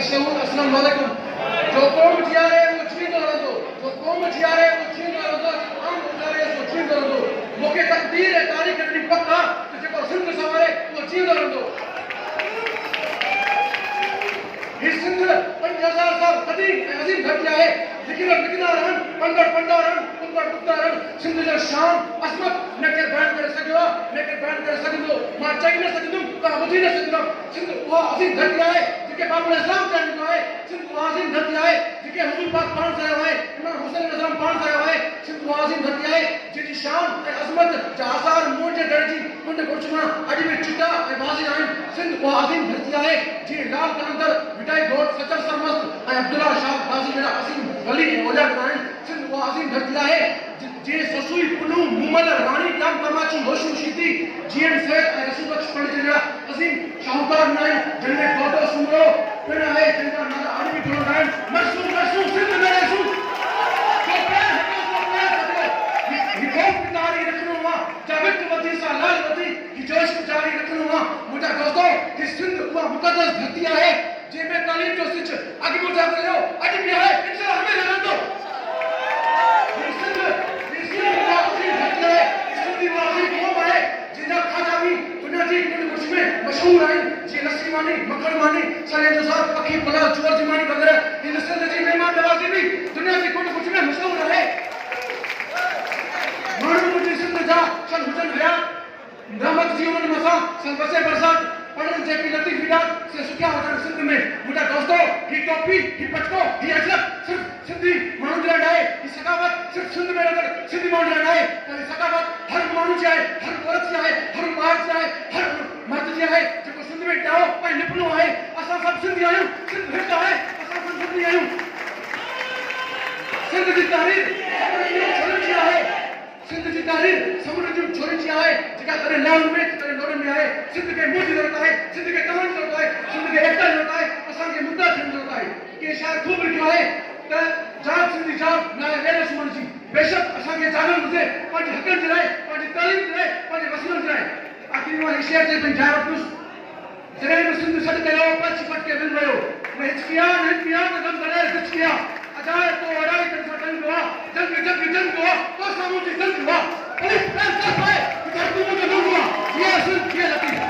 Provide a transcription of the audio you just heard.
शहूद अस्सलाम वालेकुम जो कौम जिया रहे वो छींदो रहंदो जो कौम जिया रहे वो छींदो रहंदो आम गुज़ारे वो छींदो रहंदो मूंखे तक़दीर ऐं तारीख़ ॾिनी पक आहे त जेको सिंध संवारे उहो छींदो रहंदो ही सिंध 5000 साल क़दीम ऐं अज़ीम धरती आहे लिखियल लिखंदा रहनि पंडर पंडा रहनि टुकड़ा टुकड़ा रहनि सिंध जो शान अज़मत न केरु बयानु करे सघियो आहे न केरु बयानु करे सघंदो मां चई न सघंदुमि तव्हां ॿुधी न सघंदव सिंध उहा अज़ीम धरती आहे जेके बाबुल इस्लाम चवंदो आहे सिंध उहा अज़ीम धरती आहे जेके हुजूर पाक पाण चयो आहे इमाम हुसैन अलैहि पाण चयो आहे सिंध उहा अज़ीम धरती आहे जंहिंजी शान ऐं अज़मत जा आसार मुंहुं जे दर जी मुंड कुछ मां अॼु बि चिटा ऐं वाज़ी आहिनि सिंध उहा अज़ीम धरती आहे जीअं लाल कलंदर विटाई घोट सचल सरमस्त ऐं अब्दुल्ला शाह बाज़ी जहिड़ा अज़ीम वली ऐं औलिया आहिनि सिंध उहा अज़ीम धरती आहे जे ससुई पुनू मुमल राणी जाम तमाची होशू शीती जीएन सैद ऐं रसूल बख्श पंडित जहिड़ा अज़ीम शाहूकार आहिनि जिनमें फोटो सुमरो पिण आहे जिनका नाला अॼु बि खणंदा आहिनि मशहूर मशहूर सिंध में मशहूर जारी रखनो आहे जावित वधी सां लाल वधी ही जोश जारी रखनो आहे मुंहिंजा दोस्तो ही सिंध उहा मुक़दस धरती आहे जंहिंमें तालीम जो सिच अॻु बि जाॻियो अॼु बि आहे इंशाअल्लाह हमेशह रहंदो मशहूर आहिनि जीअं लस्सी मानी मखण मानी सरे जो साथ पखी पला चोर जी मानी वग़ैरह हिन सिंध जी महिमान नवाज़ी बि दुनिया जी कुझु कुझु में मशहूर आहे माण्हू मुंहिंजी सिंध जा सन हुजनि हया रहमत जी उन्हनि मथां सन वसे बरसात पढ़नि जेकी लतीफ़ विदात से सुठा हुजनि सिंध में मुंहिंजा दोस्तो ही टोपी ही पटको ही अजब सिर्फ़ सिंधी माण्हुनि जे लाइ आहे ही सकावत सिर्फ़ सिंध में रहंदड़ सिंधी माण्हुनि लाइ आहे पर सकावत हर माण्हू जी आहे हर औरत जी आहे हर ॿार जी आहे हर मर्द जी आहे जेको सिंध में ॾाहो ऐं निपुणो आहे असां सभु सिंधी आहियूं सिंध हिकु आहे असां सभु सिंधी आहियूं सिंध जी तहरीर छोरनि जी आहे सिंध जी तहरीर समुंड जूं छोरनि जी आहे जेका करे लाल में करे लोरनि में आहे सिंध खे मुंहुं जी ज़रूरत आहे सिंध खे तव्हां जी ज़रूरत आहे सिंध खे एकता जी ज़रूरत आहे असांखे मुद्दा थियण जी ज़रूरत आहे के शायदि ख़ूब लिखियो आहे त जात सिंधी जात न आहे गैर सुमन जी बेशक असांखे जागण घुरिजे पंहिंजे हक़नि जे लाइ पंहिंजी तालीम जे लाइ पंहिंजे मसइलनि जे लाइ आख़िर मां शेर ते पंहिंजा वठुसि जॾहिं बि सिंध छॾे कयो पछ पट के विल वियो न हिचकिया न हिचकिया न गम करे हिचकिया अजाए तो अड़ाई कर सा जंग हुआ जंग जंग जंग हुआ तो सामू जी जंग हुआ अरे क्या है इधर तू मुझे हुआ ये सिंध ये लती